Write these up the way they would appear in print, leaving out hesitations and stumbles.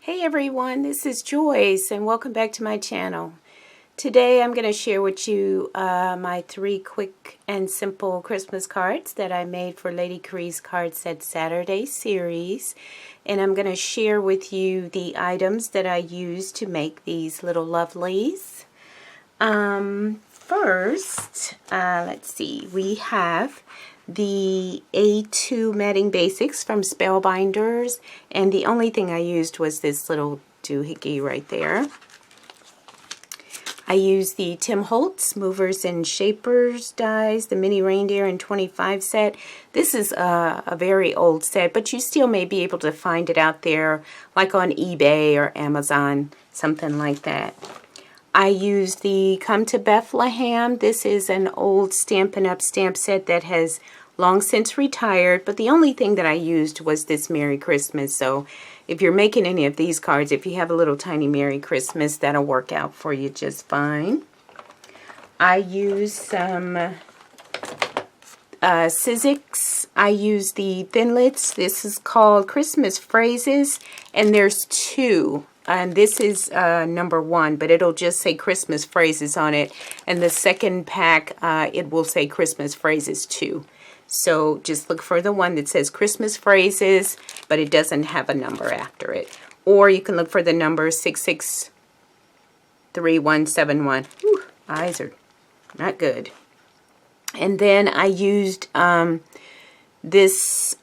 Hey everyone, this is Joyce and welcome back to my channel. Today I'm going to share with you my 3 quick and simple Christmas cards that I made for Lady Kre's Card Set Saturday series. And I'm going to share with you the items that I used to make these little lovelies. First, let's see, we have the A2 Matting Basics from Spellbinders, and the only thing I used was this little doohickey right there. I used the Tim Holtz Movers and Shapers dies, the Mini Reindeer in 25 set. This is a very old set, but you still may be able to find it out there, like on eBay or Amazon, something like that. I used the Come to Bethlehem. This is an old Stampin' Up! Stamp set that has long since retired, but the only thing that I used was this Merry Christmas. So if you're making any of these cards, if you have a little tiny Merry Christmas, that'll work out for you just fine. I used some Sizzix. I used the Thinlits. This is called Christmas Phrases, and there's 2. And this is number 1, but it'll just say Christmas Phrases on it. And the second pack, it will say Christmas Phrases 2. So just look for the one that says Christmas Phrases, but it doesn't have a number after it. Or you can look for the number 663171. Whew, eyes are not good. And then I used this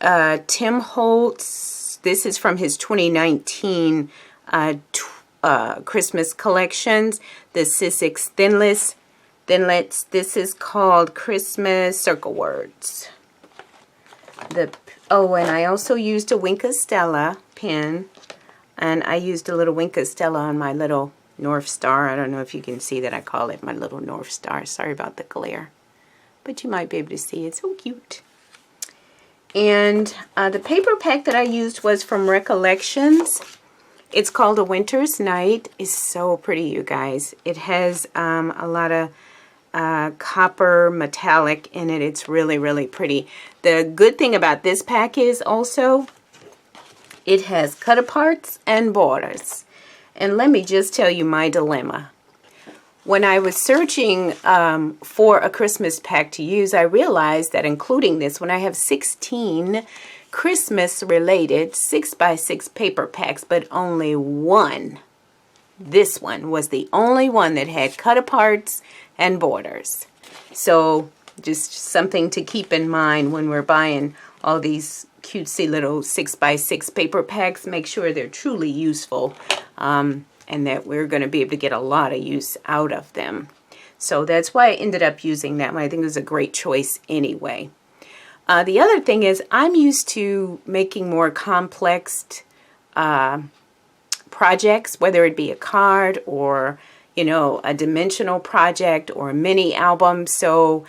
Tim Holtz. This is from his 2019 Christmas collections, the Sizzix Thinlits. This is called Christmas Circle Words. And I also used a Stella Pen, and I used a little Stella on my little North Star. I don't know if you can see that. I call it my little North Star. Sorry about the glare, but you might be able to see it. So cute. And the paper pack that I used was from Recollections. It's called A Winter's Night. It's so pretty, you guys. It has a lot of copper metallic in it. It's really, really pretty. The good thing about this pack is also it has cut-aparts and borders. And let me just tell you my dilemma. When I was searching for a Christmas pack to use, I realized that including this one, I have 16 Christmas-related 6x6 paper packs, but only one. This one was the only one that had cut-aparts and borders. So just something to keep in mind when we're buying all these cutesy little 6x6 paper packs. Make sure they're truly useful and that we're going to be able to get a lot of use out of them. So that's why I ended up using that one. I think it was a great choice anyway. The other thing is I'm used to making more complex projects, whether it be a card or, you know, a dimensional project or a mini album. So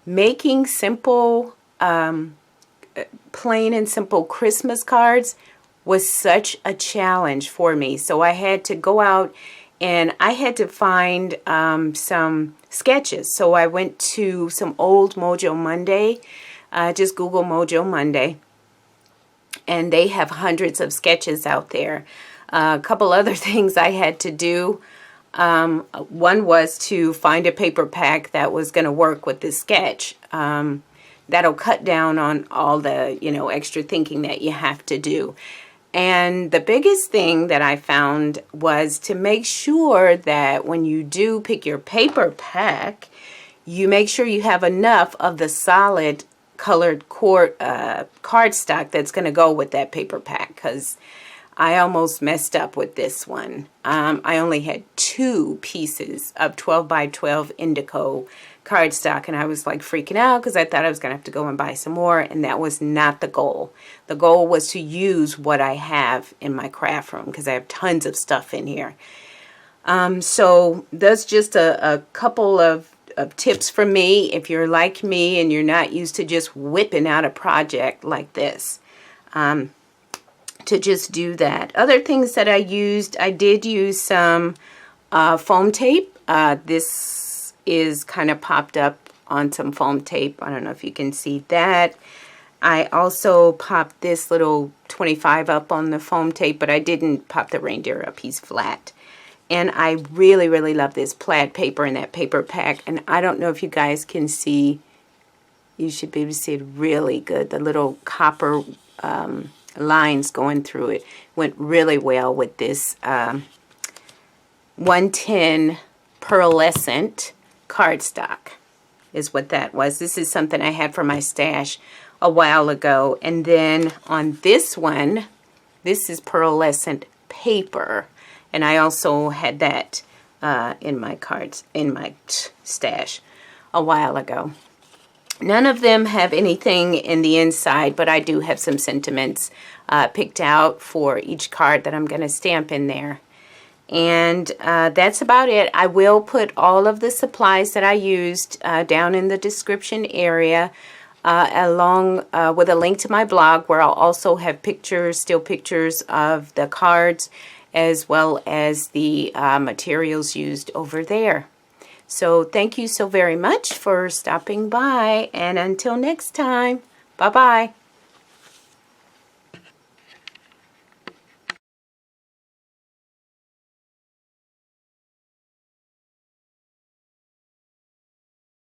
making simple, plain and simple Christmas cards was such a challenge for me. So I had to go out and I had to find some sketches. So I went to some old Mojo Monday. Just Google Mojo Monday, and they have hundreds of sketches out there. A couple other things I had to do. One was to find a paper pack that was going to work with this sketch. That'll cut down on all the, you know, extra thinking that you have to do. And the biggest thing that I found was to make sure that when you do pick your paper pack, you make sure you have enough of the solid colored cardstock that's going to go with that paper pack, because I almost messed up with this one. I only had 2 pieces of 12x12 Indigo cardstock, and I was like freaking out because I thought I was going to have to go and buy some more, and that was not the goal. The goal was to use what I have in my craft room because I have tons of stuff in here. So that's just a couple of tips from me if you're like me and you're not used to just whipping out a project like this, to just do that. Other things that I did use some foam tape. This is kind of popped up on some foam tape. I don't know if you can see that. I also popped this little 25 up on the foam tape, but I didn't pop the reindeer up. He's flat. And I really, really love this plaid paper in that paper pack. And I don't know if you guys can see, you should be able to see it really good. The little copper lines going through it went really well with this 110 Pearlescent cardstock is what that was. This is something I had for my stash a while ago. And then on this one, this is Pearlescent paper. And I also had that in my stash a while ago. None of them have anything in the inside, but I do have some sentiments picked out for each card that I'm going to stamp in there. And that's about it. I will put all of the supplies that I used down in the description area, along with a link to my blog, where I'll also have pictures, still pictures of the cards, as well as the materials used over there. So thank you so very much for stopping by, and until next time, bye-bye.